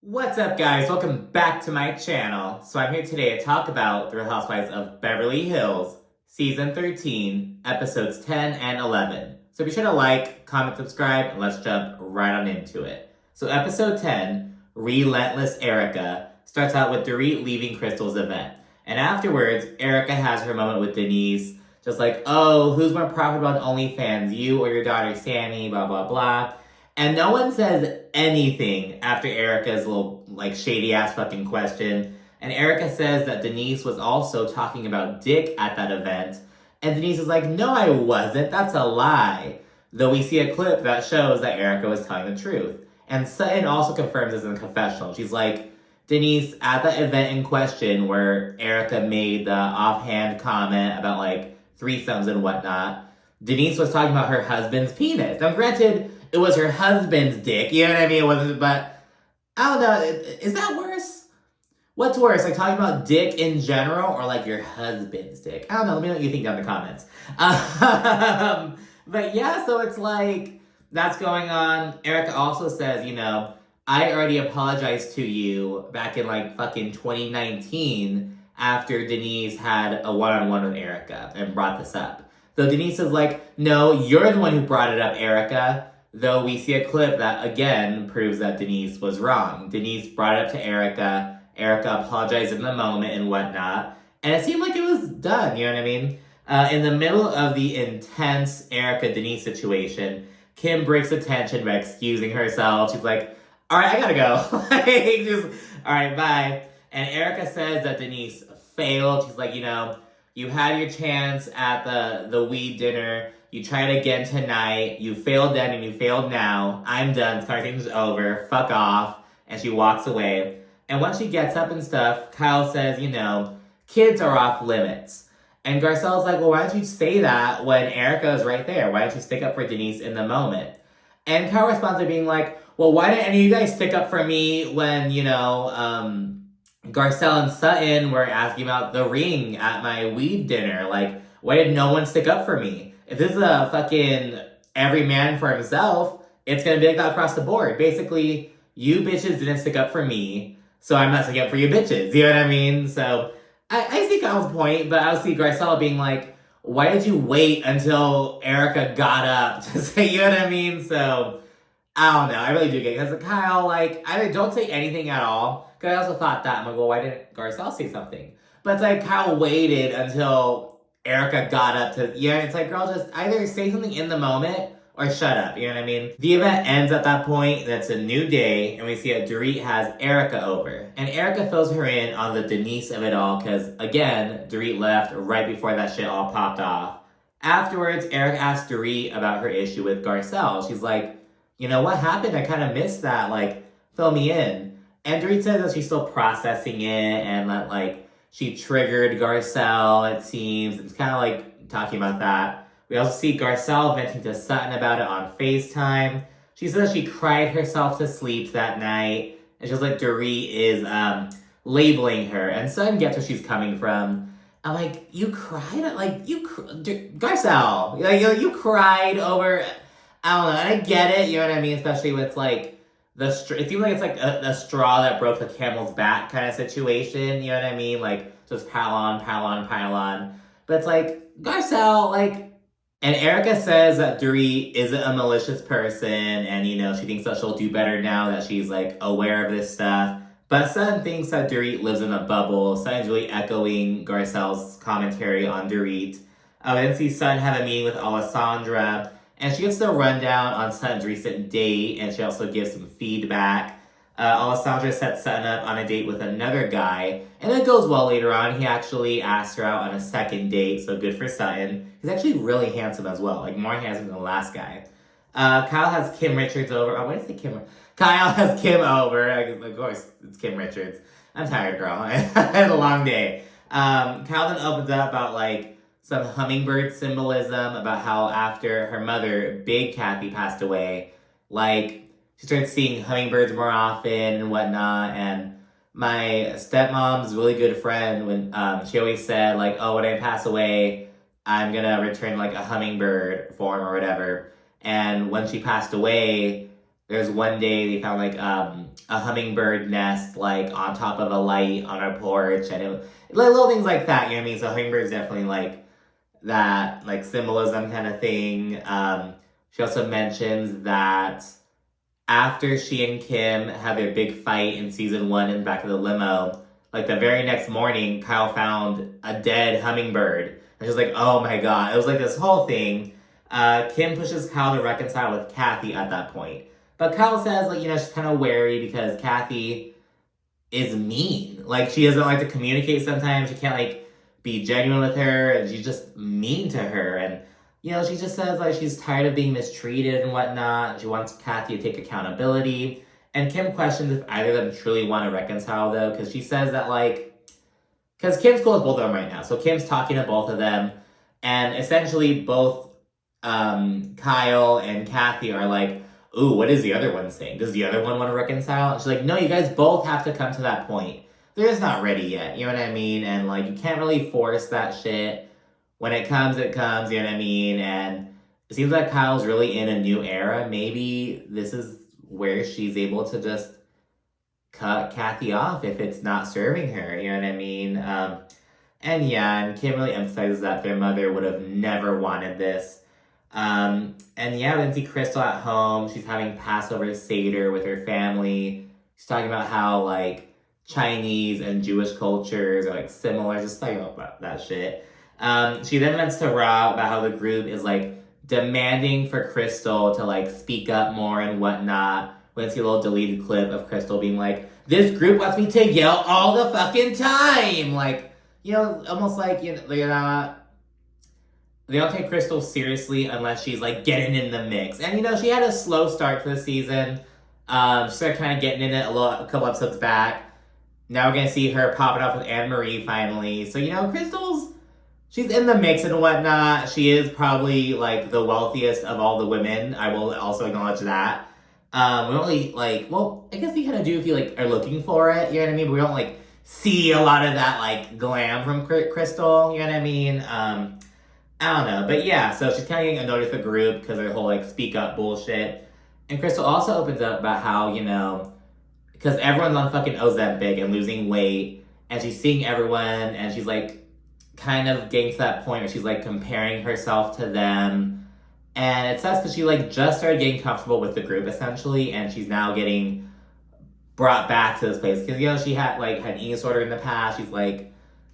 What's up, guys? Welcome back to my channel. So I'm here today to talk about The Real Housewives of Beverly Hills, Season 13, Episodes 10 and 11. So be sure to like, comment, subscribe, and let's jump right on into it. So Episode 10, Relentless Erica, starts out with Dorit leaving Crystal's event. And afterwards, Erica has her moment with Denise, just like, oh, who's more profitable on OnlyFans, you or your daughter Sammy, blah, blah, blah. And no one says anything after Erica's little, shady ass fucking question. And Erica says that Denise was also talking about Dick at that event. And Denise is like, no, I wasn't. That's a lie. Though we see a clip that shows that Erica was telling the truth. And Sutton also confirms this in the confessional. She's like, Denise, at the event in question where Erica made the offhand comment about, threesomes and whatnot, Denise was talking about her husband's penis. Now, granted, it was her husband's dick, you know what I mean? It wasn't, but I don't know. Is that worse? What's worse, talking about dick in general or your husband's dick? I don't know. Let me know what you think down in the comments. But yeah, so it's that's going on. Erica also says, I already apologized to you back in fucking 2019 after Denise had a one-on-one with Erica and brought this up. Though Denise is like, no, you're the one who brought it up, Erica. Though we see a clip that, again, proves that Denise was wrong. Denise brought it up to Erica. Erica apologized in the moment and whatnot. And it seemed like it was done, you know what I mean? In the middle of the intense Erica-Denise situation, Kim breaks the tension by excusing herself. She's like, all right, I gotta go. All right, bye. And Erica says that Denise failed. She's like, you had your chance at the weed dinner. You tried again tonight. You failed then and you failed now. I'm done. This conversation's over. Fuck off. And she walks away. And once she gets up and stuff, Kyle says, kids are off limits. And Garcelle's like, well, why don't you say that when Erica is right there? Why don't you stick up for Denise in the moment? And Kyle responds by being like, well, why didn't any of you guys stick up for me when, Garcelle and Sutton were asking about the ring at my weed dinner? Why did no one stick up for me? If this is a fucking every man for himself, it's gonna be like that across the board. Basically, you bitches didn't stick up for me, so I'm not sticking up for you bitches. You know what I mean? So, I see Kyle's point, but I see Garcelle being like, why did you wait until Erica got up to say, you know what I mean? So, I don't know. I really do get it. Because Kyle, I don't say anything at all. Because I also thought that. I'm like, well, why didn't Garcelle say something? But it's Kyle waited until Erica got up to, it's girl, just either say something in the moment or shut up, you know what I mean? The event ends at that point, that's a new day, and we see that Dorit has Erica over. And Erica fills her in on the Denise of it all, because, again, Dorit left right before that shit all popped off. Afterwards, Erica asks Dorit about her issue with Garcelle. She's like, what happened? I kind of missed that, fill me in. And Dorit says that she's still processing it, and that, she triggered Garcelle, it seems. It's kind of talking about that. We also see Garcelle venting to Sutton about it on FaceTime. She says she cried herself to sleep that night. And she was like, Dorit is labeling her. And Sutton gets where she's coming from. I'm like, you cried? Garcelle, you cried over, I don't know. And I get it, you know what I mean? Especially with, it seems like it's a straw that broke the camel's back kind of situation, you know what I mean? Just pile on. But it's Garcelle, and Erica says that Dorit isn't a malicious person, and, she thinks that she'll do better now that she's, aware of this stuff. But Sutton thinks that Dorit lives in a bubble. Sutton's really echoing Garcelle's commentary on Dorit. We then see Sutton have a meeting with Alessandra, and she gets the rundown on Sutton's recent date, and she also gives some feedback. Alessandra sets Sutton up on a date with another guy, and it goes well later on. He actually asked her out on a second date, so good for Sutton. He's actually really handsome as well, more handsome than the last guy. Kyle has Kim Richards over. Oh, what did I say Kim? Kyle has Kim over. Of course, it's Kim Richards. I'm tired, girl. I had a long day. Kyle then opens up about, some hummingbird symbolism about how after her mother, Big Kathy, passed away, she started seeing hummingbirds more often and whatnot. And my stepmom's really good friend, when she always said, oh, when I pass away, I'm gonna return a hummingbird form or whatever. And when she passed away, there's one day they found like a hummingbird nest like on top of a light on our porch, and like little things like that. You know what I mean? So hummingbird's definitely like that like symbolism kind of thing. She also mentions that after she and Kim had their big fight in season 1 in the back of the limo, like the very next morning, Kyle found a dead hummingbird. And she's like, oh my god. It was like this whole thing. Kim pushes Kyle to reconcile with Kathy at that point. But Kyle says, like, she's kind of wary because Kathy is mean. Like, she doesn't like to communicate sometimes. She can't, like, be genuine with her. And she's just mean to her. And, she just says, like, she's tired of being mistreated and whatnot. She wants Kathy to take accountability. And Kim questions if either of them truly want to reconcile, though. Because she says that, like, because Kim's cool with both of them right now. So Kim's talking to both of them. And essentially both Kyle and Kathy are like, ooh, what is the other one saying? Does the other one want to reconcile? And she's like, no, you guys both have to come to that point. They're just not ready yet, you know what I mean? And, like, you can't really force that shit. When it comes, you know what I mean? And it seems like Kyle's really in a new era. Maybe this is where she's able to just cut Kathy off if it's not serving her, you know what I mean? And Kim really emphasizes that their mother would have never wanted this. We then see Crystal at home. She's having Passover Seder with her family. She's talking about how, like, Chinese and Jewish cultures are, like, similar. Just talking about that shit. She then vents to Rob about how the group is, like, demanding for Crystal to, like, speak up more and whatnot. We see a little deleted clip of Crystal being like, this group wants me to yell all the fucking time! Like, almost like, they don't take Crystal seriously unless she's, like, getting in the mix. And, she had a slow start to the season. She started kind of getting in it a couple episodes back. Now we're going to see her popping off with Anne-Marie finally. So, she's in the mix and whatnot. She is probably, like, the wealthiest of all the women. I will also acknowledge that. We don't really, like, well, I guess you kind of do if you, like, are looking for it, you know what I mean? But we don't, like, see a lot of that, like, glam from Crystal, you know what I mean? I don't know, but yeah, so she's kind of getting annoyed with the group because of her whole, like, speak up bullshit. And Crystal also opens up about how, because everyone's on fucking Ozempic and losing weight, and she's seeing everyone, and she's, like, kind of getting to that point where she's, like, comparing herself to them. And it sucks because she, like, just started getting comfortable with the group, essentially, and she's now getting brought back to this place. Because, she had an eating disorder in the past. She's, like,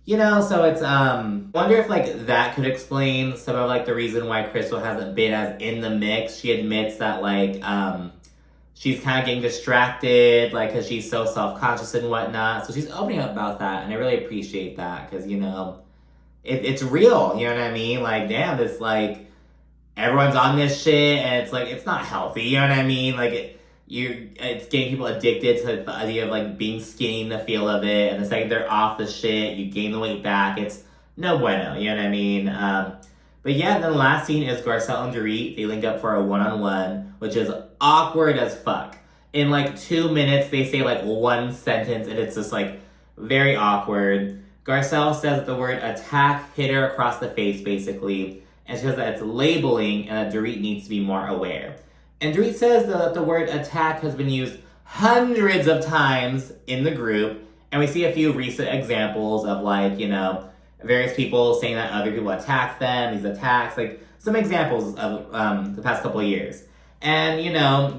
so it's, wonder if, like, that could explain some of, like, the reason why Crystal hasn't been as in the mix. She admits that, like, she's kind of getting distracted, like, because she's so self-conscious and whatnot. So she's opening up about that, and I really appreciate that, because, it's real, you know what I mean? Like, damn, it's, like, everyone's on this shit, and it's, like, it's not healthy, you know what I mean? Like, it's getting people addicted to the idea of, like, being skinny, the feel of it, and the second they're off the shit, you gain the weight back. It's no bueno, you know what I mean? But yeah, then the last scene is Garcelle and Dorit. They link up for a one-on-one, which is awkward as fuck. In, like, 2 minutes, they say, like, one sentence, and it's just, like, very awkward. Garcelle says that the word attack hit her across the face, basically, and she says that it's labeling and that Dorit needs to be more aware. And Dorit says that the word attack has been used hundreds of times in the group, and we see a few recent examples of, like, various people saying that other people attack them, these attacks, like, some examples of the past couple of years. And,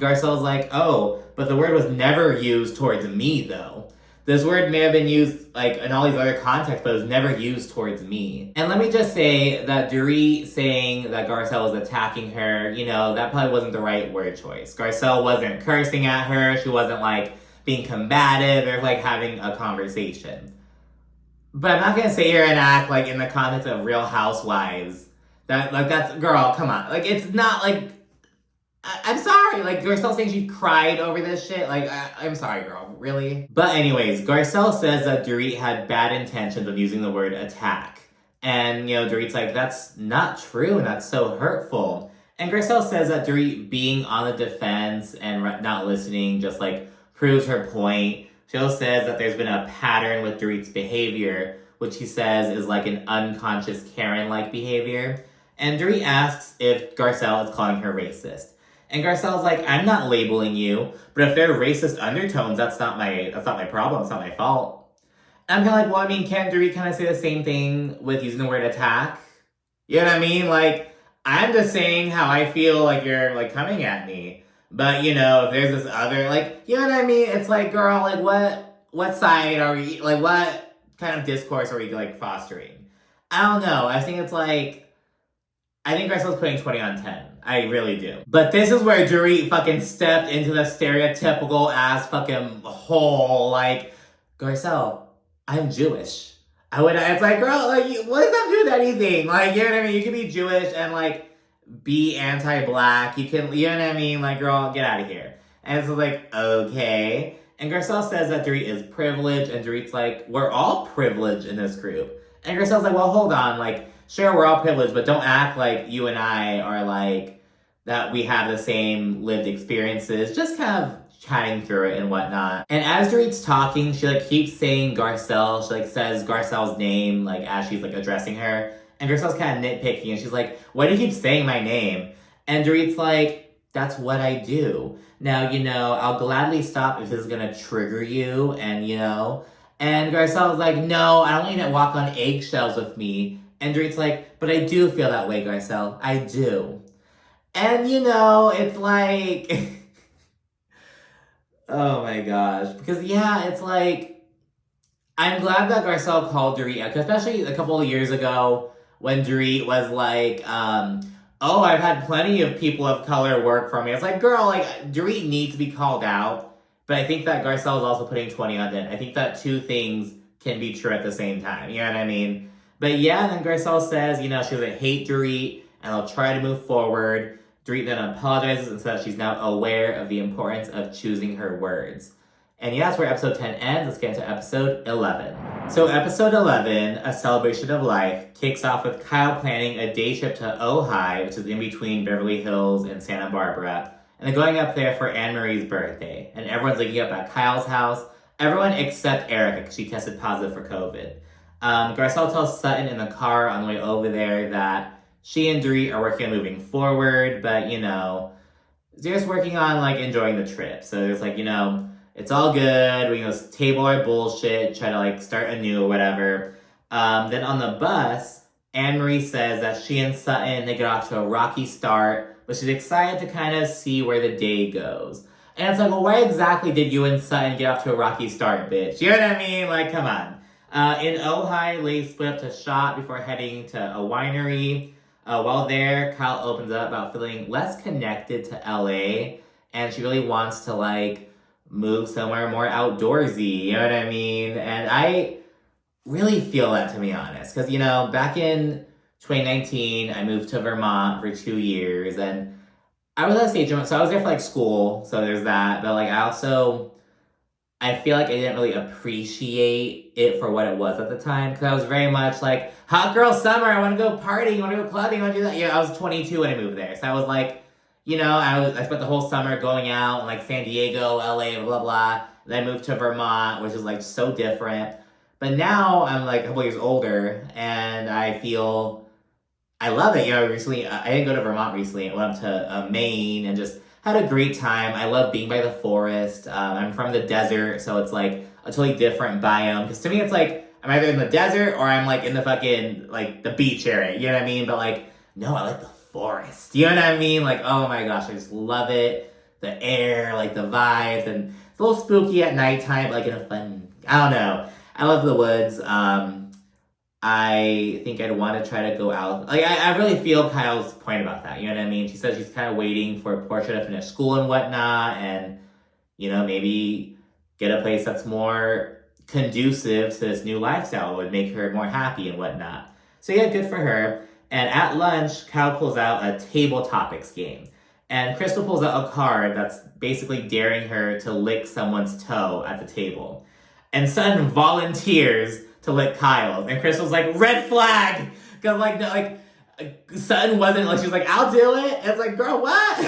Garcelle's like, oh, but the word was never used towards me, though. This word may have been used, like, in all these other contexts, but it was never used towards me. And let me just say that Dorit saying that Garcelle was attacking her, that probably wasn't the right word choice. Garcelle wasn't cursing at her. She wasn't, like, being combative or, like, having a conversation. But I'm not going to sit here and act, like, in the context of Real Housewives. That's, girl, come on. Like, it's not, like, I'm sorry, like, Garcelle saying she cried over this shit, like, I'm sorry, girl, really? But anyways, Garcelle says that Dorit had bad intentions of using the word attack. And, Dorit's like, that's not true, and that's so hurtful. And Garcelle says that Dorit being on the defense and not listening just, like, proves her point. She also says that there's been a pattern with Dorit's behavior, which he says is, like, an unconscious Karen-like behavior. And Dorit asks if Garcelle is calling her racist. And Garcelle's like, I'm not labeling you, but if there are racist undertones, that's not my problem. It's not my fault. And I'm kind of like, well, I mean, can't Dorit kind of say the same thing with using the word attack? You know what I mean? Like, I'm just saying how I feel like you're, like, coming at me. But, you know, if there's this other, like, you know what I mean? It's like, girl, like, what side are we, like, what kind of discourse are we, like, fostering? I don't know. I think it's like, I think Garcelle's putting 20 on 10. I really do. But this is where Dorit fucking stepped into the stereotypical ass fucking hole. Like, Garcelle, I'm Jewish. It's like, girl, like, what does that do with anything? Like, you know what I mean? You can be Jewish and, like, be anti-black. You can, you know what I mean? Like, girl, get out of here. And it's like, okay. And Garcelle says that Dorit is privileged, and Dorit's like, we're all privileged in this group. And Garcelle's like, well, hold on. Like, sure, we're all privileged, but don't act like you and I are, like, that we have the same lived experiences. Just kind of chatting through it and whatnot. And as Dorit's talking, she, like, keeps saying Garcelle. She, like, says Garcelle's name, like, as she's, like, addressing her. And Garcelle's kind of nitpicking, and she's like, why do you keep saying my name? And Dorit's like, that's what I do. Now, you know, I'll gladly stop if this is gonna trigger you, and, you know. And Garcelle's like, no, I don't want you to walk on eggshells with me. And Dorit's like, but I do feel that way, Garcelle. I do. And, you know, it's like... oh my gosh. Because, yeah, it's like... I'm glad that Garcelle called Dorit out, especially a couple of years ago when Dorit was like, oh, I've had plenty of people of color work for me. It's like, girl, like, Dorit needs to be called out. But I think that Garcelle is also putting 20 on it. I think that two things can be true at the same time. You know what I mean? But yeah, then Garcelle says, you know, she doesn't hate Dorit, and they'll try to move forward. Dorit then apologizes and says she's now aware of the importance of choosing her words. And yeah, that's where episode 10 ends. Let's get into episode 11. So episode 11, A Celebration of Life, kicks off with Kyle planning a day trip to Ojai, which is in between Beverly Hills and Santa Barbara. And they're going up there for Anne-Marie's birthday. And everyone's linking up at Kyle's house. Everyone except Erica, because she tested positive for COVID. Garcelle tells Sutton in the car on the way over there that she and Dorit are working on moving forward, but, you know, they're just working on, like, enjoying the trip. So there's, like, you know, it's all good. We can just table our bullshit, try to, like, start anew or whatever. Then on the bus, Anne-Marie says that she and Sutton, they get off to a rocky start, but she's excited to kind of see where the day goes. And it's like, well, why exactly did you and Sutton get off to a rocky start, bitch? You know what I mean? Like, come on. In Ojai, they split up to shop before heading to a winery. While there, Kyle opens up about feeling less connected to LA, and she really wants to, like, move somewhere more outdoorsy, you know what I mean? And I really feel that, to be honest, because, you know, back in 2019, I moved to Vermont for 2 years, and I was at a stage, so I was there for, like, school, so there's that, but, like, I feel like I didn't really appreciate it for what it was at the time, because I was very much like, hot girl summer, I want to go partying, I want to go clubbing, I want to do that. Yeah, I was 22 when I moved there, so I was like, you know, I spent the whole summer going out in, like, San Diego, LA, blah, blah. Then I moved to Vermont, which is, like, so different. But now I'm, like, a couple years older, and I feel I love it. You know, recently, I didn't go to Vermont recently. I went up to Maine and just had a great time. I love being by the forest. I'm from the desert, so it's, like, a totally different biome. Because to me, it's, like, I'm either in the desert or I'm, like, in the fucking, like, the beach area. You know what I mean? But, like, no, I like the forest. You know what I mean? Like, oh my gosh, I just love it. The air, like, the vibes, and it's a little spooky at nighttime, but, like, in a fun, I don't know. I love the woods. I think I'd want to try to go out. Like, I really feel Kyle's point about that. You know what I mean? She says she's kind of waiting for Portia to finish school and whatnot, and, you know, maybe get a place that's more conducive to this new lifestyle would make her more happy and whatnot. So yeah, good for her. And at lunch, Kyle pulls out a table topics game. And Crystal pulls out a card that's basically daring her to lick someone's toe at the table. And Sutton volunteers to lick Kyle's. And Crystal's like, red flag! Because, like, no, like, Sutton wasn't, like, she was like, I'll do it. And it's like, girl, what?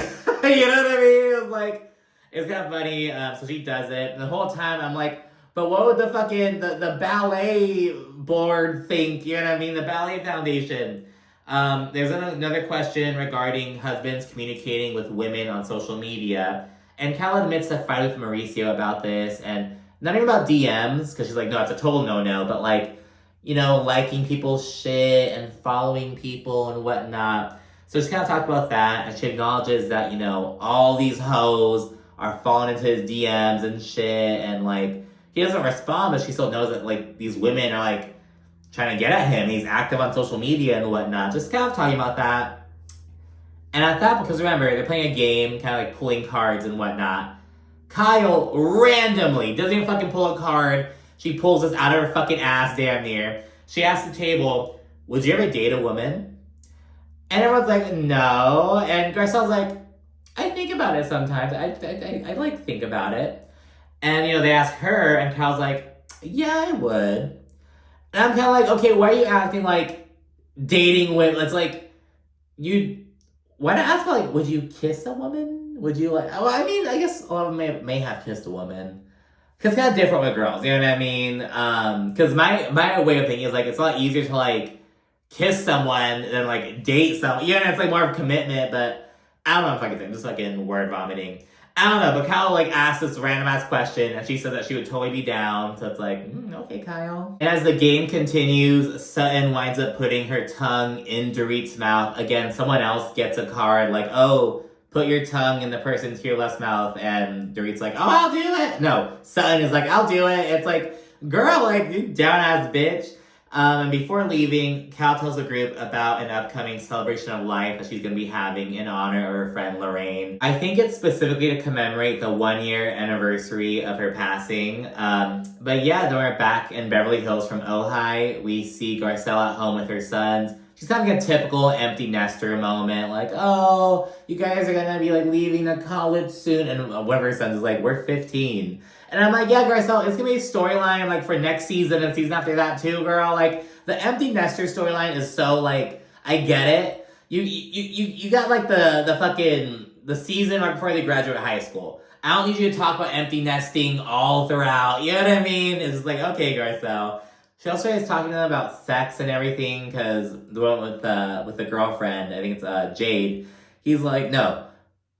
You know what I mean? It was like, it's kind of funny. So she does it. And the whole time I'm like, but what would the fucking, the ballet board think? You know what I mean? The ballet foundation. There's another question regarding husbands communicating with women on social media. And Cal admits to fight with Mauricio about this, and not even about DMs, because she's like, no, it's a total no-no, but like, you know, liking people's shit and following people and whatnot. So she kind of talked about that, and she acknowledges that, you know, all these hoes are falling into his DMs and shit, and like, he doesn't respond, but she still knows that like these women are like trying to get at him. He's active on social media and whatnot. Just kind of talking about that. And at that, because remember, they're playing a game, kind of like pulling cards and whatnot. Kyle randomly doesn't even fucking pull a card. She pulls this out of her fucking ass damn near. She asks the table, would you ever date a woman? And everyone's like, no. And Garcelle's like, I think about it sometimes. I like think about it. And, you know, they ask her, and Kyle's like, yeah, I would. And I'm kind of like, okay, why are you acting like dating women? It's like, why not ask, like, would you kiss a woman? Would you, like, well, I mean, I guess a lot of them may have kissed a woman. Because it's kind of different with girls, you know what I mean? Because my way of thinking is, like, it's a lot easier to, like, kiss someone than, like, date someone. You know, it's, like, more of a commitment, but I don't know if I can say, I'm just fucking word vomiting. I don't know, but Kyle, like, asked this random-ass question, and she said that she would totally be down, so it's like, okay, Kyle. And as the game continues, Sutton winds up putting her tongue in Dorit's mouth. Again, someone else gets a card, like, oh, put your tongue in the person's here left's mouth, and Dorit's like, oh, I'll do it! No, Sutton is like, I'll do it. It's like, girl, like, you down-ass bitch. And before leaving, Cal tells the group about an upcoming celebration of life that she's going to be having in honor of her friend Lorraine. I think it's specifically to commemorate the 1-year anniversary of her passing. But yeah, then we're back in Beverly Hills from Ojai. We see Garcelle at home with her sons. She's having a typical empty nester moment, like, oh, you guys are going to be like leaving to college soon. And one of her sons is like, we're 15. And I'm like, yeah, Garcelle, it's gonna be a storyline like for next season and season after that too, girl. Like the empty nester storyline is so like, I get it. You got like the season right before they graduate high school. I don't need you to talk about empty nesting all throughout. You know what I mean? It's just like, okay, Garcelle. She also is talking to them about sex and everything, because the one with the girlfriend, I think it's Jade. He's like, no.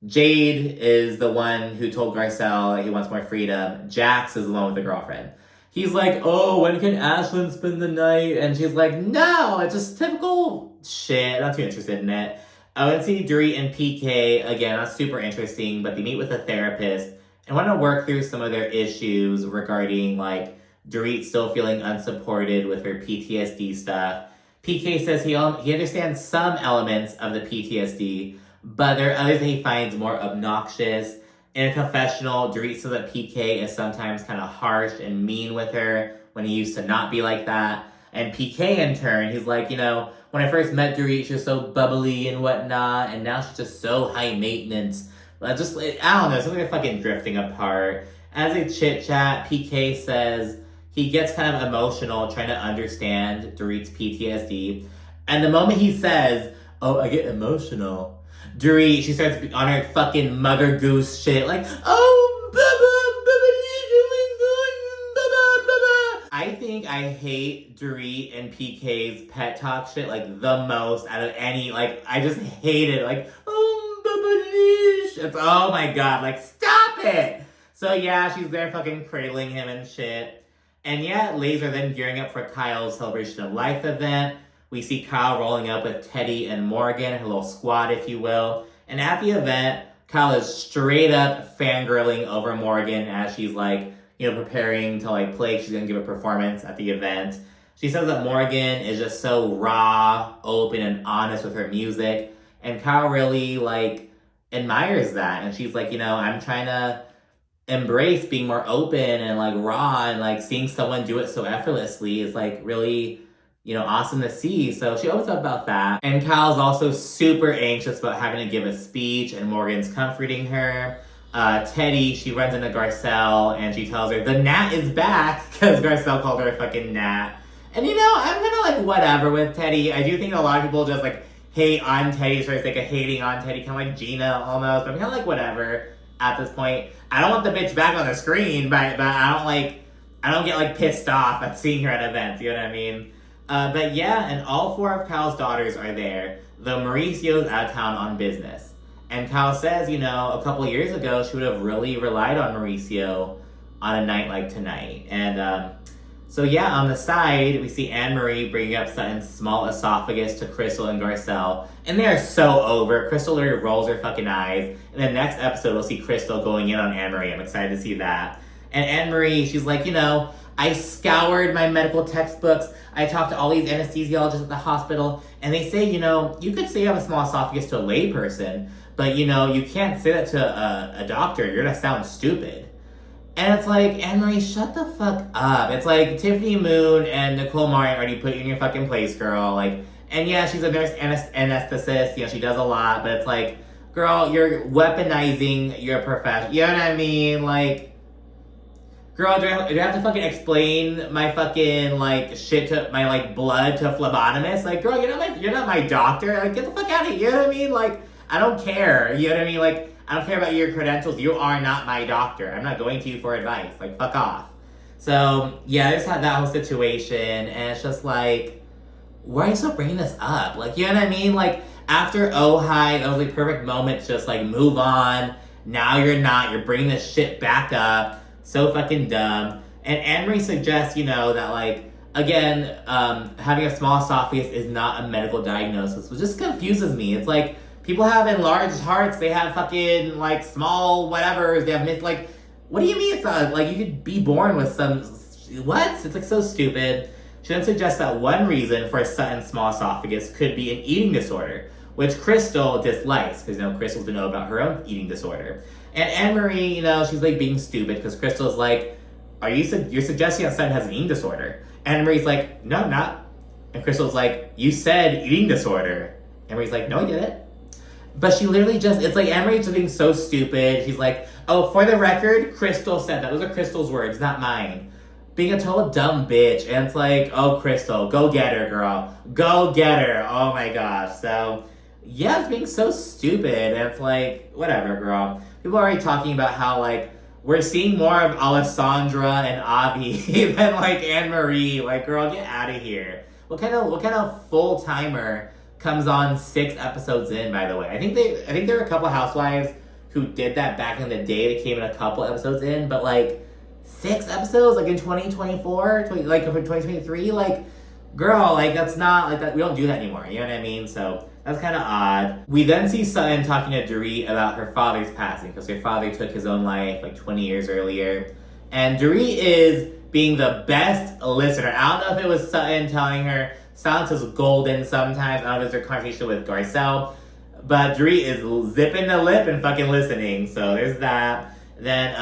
Jade is the one who told Garcelle he wants more freedom. Jax is the one with the girlfriend. He's like, oh, when can Ashlyn spend the night? And she's like, no, it's just typical shit. Not too interested in it. I would see Dorit and PK, again, not super interesting, but they meet with a therapist and want to work through some of their issues regarding, like, Dorit still feeling unsupported with her PTSD stuff. PK says he understands some elements of the PTSD, but there are others that he finds more obnoxious. In a confessional, Dorit says that PK is sometimes kind of harsh and mean with her when he used to not be like that. And PK, in turn, he's like, you know, when I first met Dorit, she was so bubbly and whatnot, and now she's just so high maintenance. I don't know, something like fucking drifting apart. As they chit-chat, PK says he gets kind of emotional trying to understand Dorit's PTSD. And the moment he says, oh, I get emotional, Dorit, she starts on her fucking mother goose shit, like, oh, baba, I think I hate Dorit and PK's pet talk shit, like, the most out of any, like, I just hate it, like, oh, baba, it's, oh my god, like, stop it! So yeah, she's there fucking cradling him and shit. And yeah, ladies are then gearing up for Kyle's celebration of life event. We see Kyle rolling up with Teddy and Morgan, her little squad, if you will. And at the event, Kyle is straight up fangirling over Morgan as she's like, you know, preparing to like play. She's gonna give a performance at the event. She says that Morgan is just so raw, open, and honest with her music. And Kyle really like admires that. And she's like, you know, I'm trying to embrace being more open and like raw, and like seeing someone do it so effortlessly is like really, you know, awesome to see. So she opens up about that. And Kyle's also super anxious about having to give a speech, and Morgan's comforting her. Teddy, she runs into Garcelle and she tells her the gnat is back, because Garcelle called her a fucking gnat. And you know, I'm kind of like whatever with Teddy. I do think a lot of people just like hate on Teddy for the sake of hating on Teddy, kind of like Gina almost. But I'm kind of like whatever at this point. I don't want the bitch back on the screen, but I don't get like pissed off at seeing her at events, you know what I mean? But yeah, and all 4 of Kyle's daughters are there. Though Mauricio's out of town on business. And Kyle says, a couple of years ago, she would have really relied on Mauricio on a night like tonight. And so yeah, on the side, we see Anne-Marie bringing up Sutton's small esophagus to Crystal and Garcelle. And they are so over. Crystal literally rolls her fucking eyes. And the next episode, we'll see Crystal going in on Anne-Marie. I'm excited to see that. And Anne-Marie, she's like, I scoured my medical textbooks. I talked to all these anesthesiologists at the hospital. And they say, you could say you have a small esophagus to a layperson. But, you can't say that to a doctor. You're going to sound stupid. And it's like, Anne-Marie, shut the fuck up. It's like, Tiffany Moon and Nicole Martin already put you in your fucking place, girl. Like, and yeah, she's a nurse anesthetist. She does a lot. But it's like, girl, you're weaponizing your profession. You know what I mean? Like, girl, do I have to fucking explain my fucking, shit to, my, blood to a phlebotomist? Like, girl, you're not my doctor. Like, get the fuck out of here. You know what I mean? Like, I don't care. You know what I mean? Like, I don't care about your credentials. You are not my doctor. I'm not going to you for advice. Like, fuck off. So, yeah, there's that whole situation. And it's just like, why are you still bringing this up? Like, you know what I mean? Like, after Ojai, that was a perfect moment to just, move on. Now you're not. You're bringing this shit back up. So fucking dumb. And Anne-Marie suggests, that, again, having a small esophagus is not a medical diagnosis, which just confuses me. It's like, people have enlarged hearts, they have fucking, small whatevers, they have, what do you mean it's not, you could be born with some, what? It's, so stupid. She then suggests that one reason for Sutton's small esophagus could be an eating disorder, which Crystal dislikes, because, Crystal's been know about her own eating disorder. And Anne-Marie, she's, being stupid, because Crystal's like, you're suggesting that Sutton has an eating disorder? Anne-Marie's like, no, I'm not. And Crystal's like, you said eating disorder. Anne-Marie's like, no, I didn't. But she literally just, it's like Anne-Marie's just being so stupid. She's like, oh, for the record, Crystal said that. Those are Crystal's words, not mine. Being a total dumb bitch. And it's like, oh, Crystal, go get her, girl. Go get her. Oh my gosh. So, yeah, it's being so stupid. And it's like, whatever, girl. People are already talking about how, we're seeing more of Alessandra and Avi than, Anne-Marie. Girl, get out of here. What kind of full-timer comes on 6 episodes in, by the way? I think there are a couple housewives who did that back in the day. They came in a couple episodes in, but 6 episodes, in 2024, for 2023, girl, that's not, that. We don't do that anymore, you know what I mean? So, that's kind of odd. We then see Sutton talking to Dorit about her father's passing, because her father took his own life, 20 years earlier. And Dorit is being the best listener. I don't know if it was Sutton telling her, silence is golden sometimes. I don't know if it's her conversation with Garcelle. But Dorit is zipping the lip and fucking listening. So there's that. Then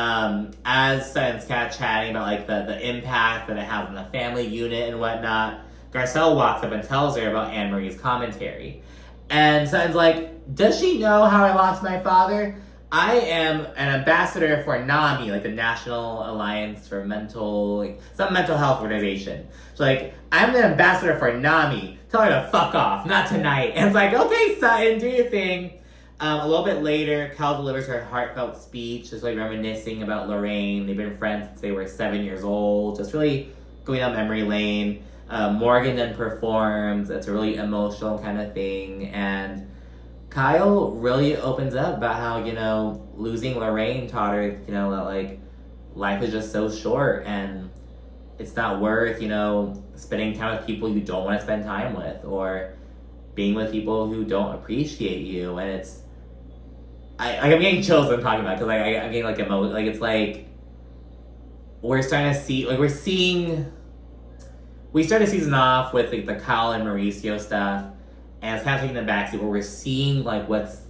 as Sutton's kind of chatting about the impact that it has on the family unit and whatnot, Garcelle walks up and tells her about Anne-Marie's commentary. And Sutton's like, does she know how I lost my father? I am an ambassador for NAMI, the National Alliance for some mental health organization. She's I'm the ambassador for NAMI. Tell her to fuck off, not tonight. And it's okay, Sutton, do your thing. A little bit later, Cal delivers her heartfelt speech, just reminiscing about Lorraine. They've been friends since they were 7 years old, just really going down memory lane. Morgan then performs. It's a really emotional kind of thing. And Kyle really opens up about how, losing Lorraine taught her, that, life is just so short and it's not worth, spending time with people you don't want to spend time with or being with people who don't appreciate you. And it's, I'm getting chills when I'm talking about it because I'm getting it's we're starting to see, we started season off with the Kyle and Mauricio stuff, and it's kind of taking the backseat where we're seeing what's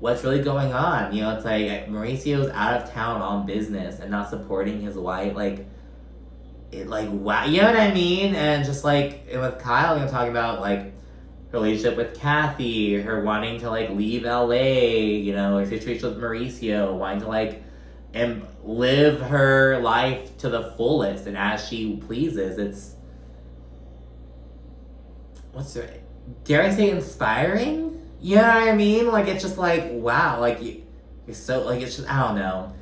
really going on. It's Mauricio's out of town on business and not supporting his wife. Wow, you know what I mean? And just and with Kyle, talking about her relationship with Kathy, her wanting to leave LA, her situation with Mauricio, wanting to and live her life to the fullest and as she pleases. It's dare I say inspiring? You know what I mean? It's just wow, you're so, it's just, I don't know.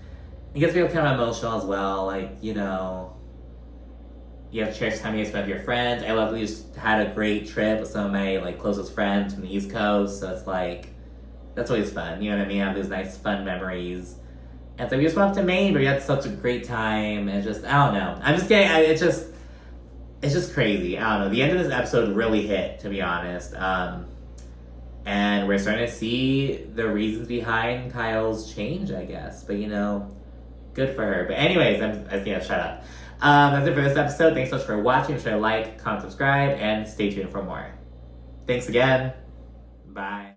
It gets me kind of emotional as well, you have to cherish time you spend with your friends. I love that we just had a great trip with some of my like closest friends from the East Coast. So it's like, that's always fun. You know what I mean? I have these nice fun memories. And so we just went up to Maine, but we had such a great time. And just, I don't know. I'm just getting, it's just crazy. I don't know. The end of this episode really hit, to be honest. And we're starting to see the reasons behind Kyle's change, I guess. But, you know, good for her. But anyways, I think I'll shut up. That's it for this episode. Thanks so much for watching. Make sure to like, comment, subscribe, and stay tuned for more. Thanks again. Bye.